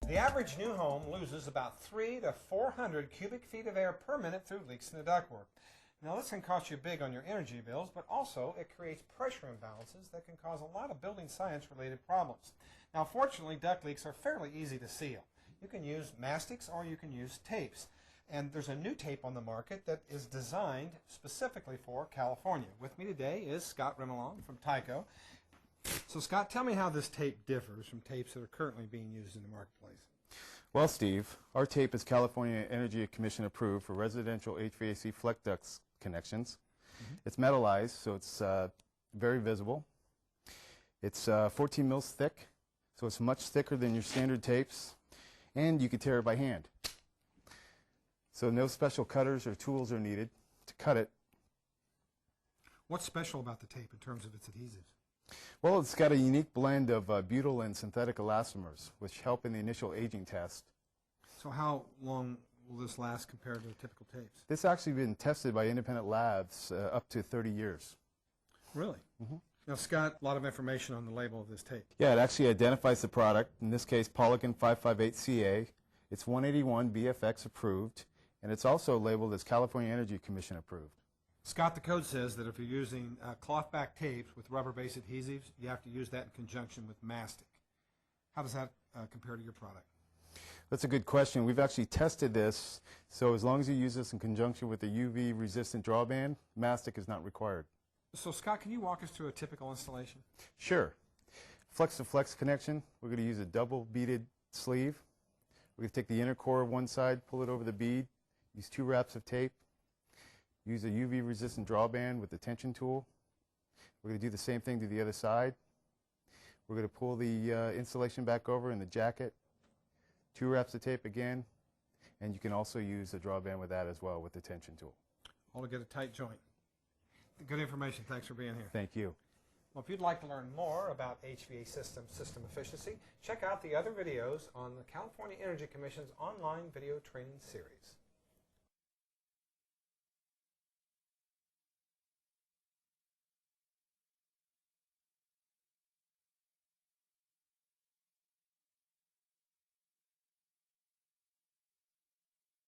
The average new home loses about 300 to 400 cubic feet of air per minute through leaks in the ductwork. Now, this can cost you big on your energy bills, but also it creates pressure imbalances that can cause a lot of building science-related problems. Now, fortunately, duct leaks are fairly easy to seal. You can use mastics or you can use tapes. And there's a new tape on the market that is designed specifically for California. With me today is Scott Remillon from Tyco. So, Scott, tell me how this tape differs from tapes that are currently being used in the marketplace. Well, Steve, our tape is California Energy Commission approved for residential HVAC flex duct connections. It's metallized, so it's very visible. It's 14 mils thick, so it's much thicker than your standard tapes, and you can tear it by hand. So no special cutters or tools are needed to cut it. What's special about the tape in terms of its adhesives? Well, it's got a unique blend of butyl and synthetic elastomers, which help in the initial aging test. So how long will this last compared to typical tapes? This has actually been tested by independent labs up to 30 years. Really? Now, Scott, a lot of information on the label of this tape. Yeah, it actually identifies the product, in this case Polygon 558CA. It's 181 BFX approved, and it's also labeled as California Energy Commission approved. Scott, the code says that if you're using cloth-back tapes with rubber-based adhesives, you have to use that in conjunction with mastic. How does that compare to your product? That's a good question. We've actually tested this, so as long as you use this in conjunction with the UV-resistant drawband, mastic is not required. So, Scott, can you walk us through a typical installation? Sure. Flex-to-flex connection, we're going to use a double beaded sleeve. We're going to take the inner core of one side, pull it over the bead, use 2 wraps of tape, use a UV-resistant drawband with the tension tool. We're going to do the same thing to the other side. We're going to pull the insulation back over in the jacket, 2 wraps of tape again, and you can also use a drawband with that as well with the tension tool. All to get a tight joint. Good information. Thanks for being here. Thank you. Well, if you'd like to learn more about HVAC system efficiency, check out the other videos on the California Energy Commission's online video training series.